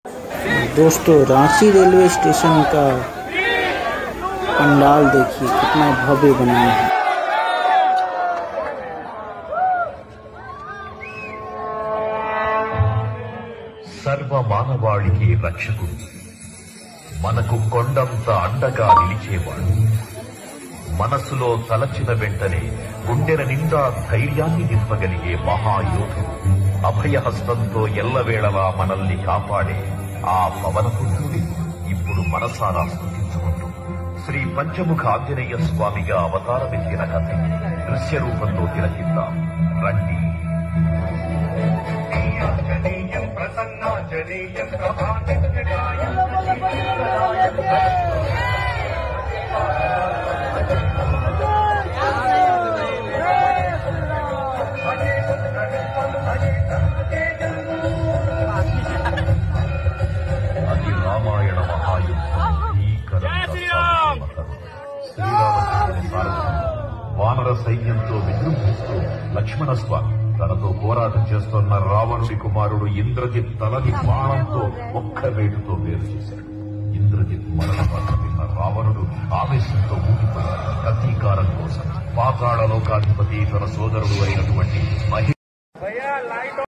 दोस्तों Ranchi railway station का पंडाल देखिए कितना भव्य बना है। सर्व मानवाళికి రక్షకుడు, మనకు కొండంత అండగా నిలిచేవాడు, మనసులో తలచిన వెంటనే గుండెల నిండా ధైర్యాన్ని నింపగలిగే మహాయోధుడు, అభయహస్తంతో ఎల్లవేళలా మనల్ని కాపాడే ఆ పవనపుత్రుడి ఇప్పుడు మనసారా స్తుతించుకుంటూ శ్రీ పంచముఖ ఆంజనేయ స్వామిగా అవతారమెత్తిన కథ దృశ్య రూపంలో తిలకిద్దాం రండి. అది రామాయణ మహాయుద్ధం. శ్రీరామచంద్రుని సారథ్యం వానర సైన్యంతో విజృంభిస్తూ లక్ష్మణస్వామి తనతో పోరాటం చేస్తున్న రావణుడి కుమారుడు ఇంద్రజిత్ తలని బాణంతో ఒక్క వేటుతో వేరు చేశాడు. ఇంద్రజిత్ మరణ వార్త విన్న రావణుడు ఆవేశంతో ఊగిపోయాడు. ప్రతీకారం కోసం పాతాళ లోకాధిపతి తన సోదరుడు అయినటువంటి మహేష్